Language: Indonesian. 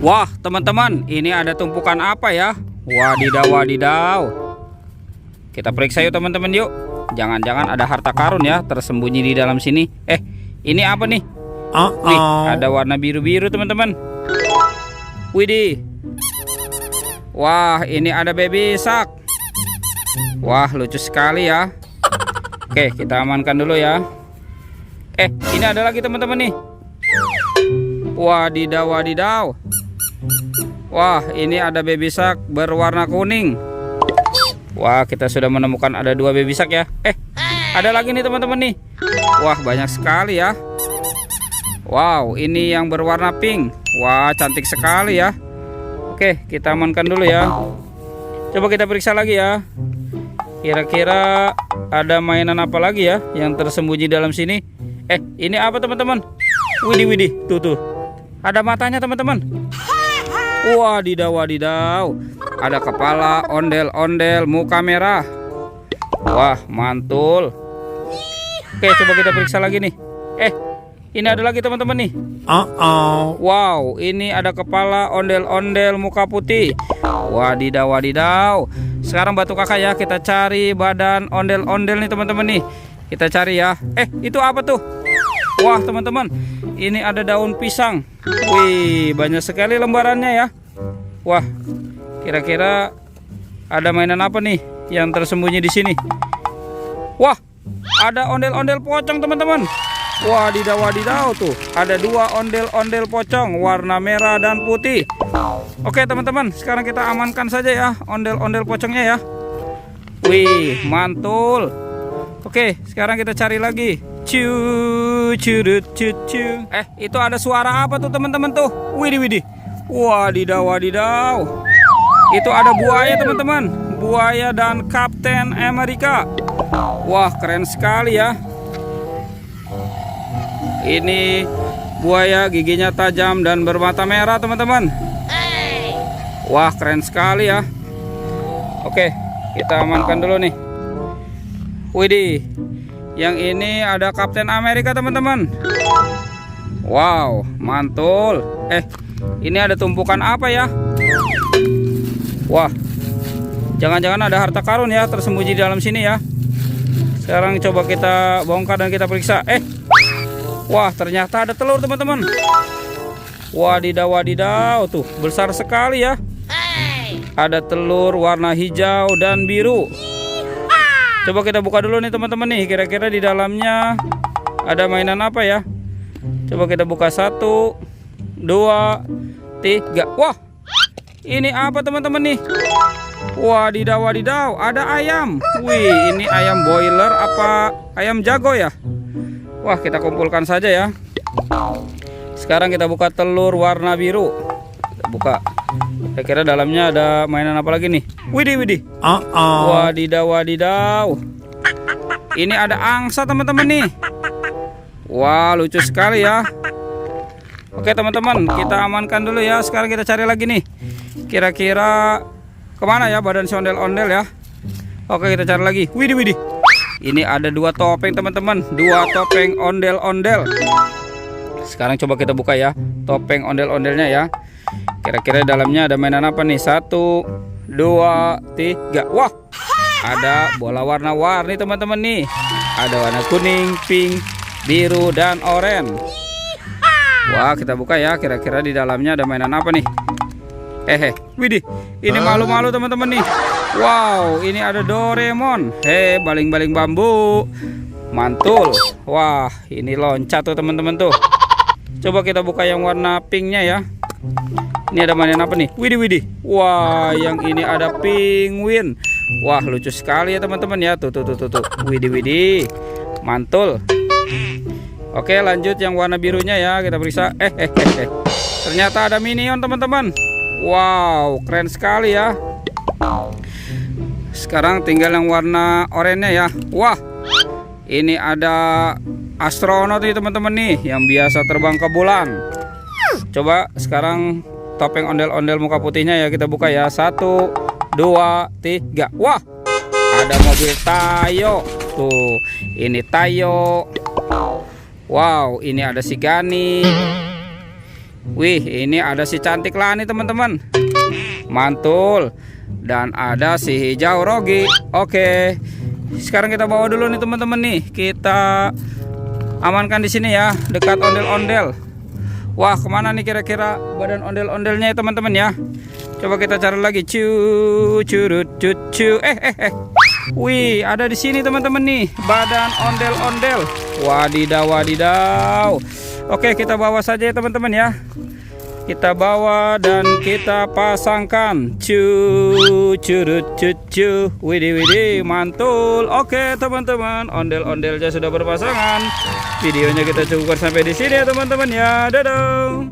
Wah, teman-teman, ini ada tumpukan apa ya? Wadidaw, wadidaw. Kita periksa yuk teman-teman yuk. Jangan-jangan ada harta karun ya tersembunyi di dalam sini. Ini apa nih? Wih, ada warna biru-biru teman-teman. Widih. Wah, ini ada baby shark. Wah, lucu sekali ya. Oke, kita amankan dulu ya. Ini ada lagi teman-teman nih. Wadidaw, wadidaw. Wah, ini ada baby shark berwarna kuning. Wah, kita sudah menemukan ada 2 baby shark ya. Ada lagi nih teman-teman nih. Wah, banyak sekali ya. Wow, ini yang berwarna pink. Wah, cantik sekali ya. Oke, kita amankan dulu ya. Coba kita periksa lagi ya. Kira-kira ada mainan apa lagi ya yang tersembunyi dalam sini? Ini apa teman-teman? Widih, widih, tuh. Ada matanya teman-teman. Wadidaw, wadidaw. Ada kepala, ondel-ondel, muka merah. Wah, mantul. Oke, coba kita periksa lagi nih. Ini ada lagi teman-teman nih. Wow, ini ada kepala, ondel-ondel, muka putih. Wadidaw, wadidaw. Sekarang batu kakak ya, kita cari badan ondel-ondel nih teman-teman nih. Kita cari ya. Itu apa tuh? Wah teman-teman, ini ada daun pisang. Wih, banyak sekali lembarannya ya. Wah, kira-kira ada mainan apa nih yang tersembunyi di sini? Wah, ada ondel-ondel pocong teman-teman. Wadidaw, wadidaw tuh. Ada 2 ondel-ondel pocong warna merah dan putih. Oke teman-teman, sekarang kita amankan saja ya ondel-ondel pocongnya ya. Wih, mantul. Oke, sekarang kita cari lagi. Itu ada suara apa tuh teman-teman tuh? Widih. Wadidaw, wadidaw. Itu ada buaya teman-teman. Buaya dan Kapten Amerika. Wah, keren sekali ya. Ini buaya giginya tajam dan bermata merah teman-teman. Wah, keren sekali ya. Oke, kita amankan dulu nih. Widih. Yang ini ada Kapten Amerika teman-teman. Wow, mantul. Ini ada tumpukan apa ya? Wah, jangan-jangan ada harta karun ya tersembunyi di dalam sini ya. Sekarang coba kita bongkar dan kita periksa. Wah, ternyata ada telur teman-teman. Wadidaw, wadidaw tuh, besar sekali ya. Ada telur warna hijau dan biru. Coba kita buka dulu nih teman-teman nih. Kira-kira di dalamnya ada mainan apa ya? Coba kita buka 1, 2, 3. Wah, ini apa teman-teman nih? Wadidaw, wadidaw. Ada ayam. Wih, ini ayam boiler apa ayam jago ya? Wah, kita kumpulkan saja ya. Sekarang kita buka telur warna biru. Kita buka. Kira-kira dalamnya ada mainan apa lagi nih? Widih, widih. Wadidaw, wadidaw. Ini ada angsa teman-teman nih. Wah, lucu sekali ya. Oke teman-teman, kita amankan dulu ya. Sekarang kita cari lagi nih. Kira-kira kemana ya badan si ondel-ondel ya? Oke, kita cari lagi. Widih, widih. Ini ada 2 topeng teman-teman. 2 topeng ondel-ondel. Sekarang coba kita buka ya topeng ondel-ondelnya ya. Kira-kira dalamnya ada mainan apa nih? 1, 2, 3. Wah, ada bola warna-warni teman-teman nih. Ada warna kuning, pink, biru, dan oranye. Wah, kita buka ya. Kira-kira di dalamnya ada mainan apa nih? Widih, ini malu-malu teman-teman nih. Wow, ini ada Doraemon. Baling-baling bambu. Mantul. Wah, ini loncat tuh teman-teman tuh. Coba kita buka yang warna pinknya ya. Ini ada mainan apa nih? Widih, widih. Wah, yang ini ada penguin. Wah, lucu sekali ya teman-teman ya. Tuh. Widih, widih. Mantul. Oke, lanjut yang warna birunya ya. Kita periksa. Ternyata ada minion teman-teman. Wow, keren sekali ya. Sekarang tinggal yang warna oranye ya. Wah, ini ada astronot nih teman-teman nih, yang biasa terbang ke bulan. Coba sekarang topeng ondel-ondel muka putihnya ya, kita buka ya. 1, 2, 3. Wah, ada mobil Tayo. Tuh, ini Tayo. Wow, ini ada si Gani. Wih, ini ada si cantik lah nih teman-teman. Mantul. Dan ada si hijau Rogi. Oke. Sekarang kita bawa dulu nih teman-teman nih. Kita amankan di sini ya, dekat ondel-ondel. Wah, kemana nih kira-kira badan ondel-ondelnya ya teman-teman ya? Coba kita cari lagi. Curut cucu. Wih, ada di sini teman-teman nih, badan ondel-ondel. Wadidaw, wadidaw. Oke, kita bawa saja ya teman-teman ya. Kita bawa dan kita pasangkan. Curut cucu. Widih widih, mantul. Oke teman-teman, ondel-ondelnya sudah berpasangan. Videonya kita cukupkan sampai di sini ya teman-teman ya. Dadah.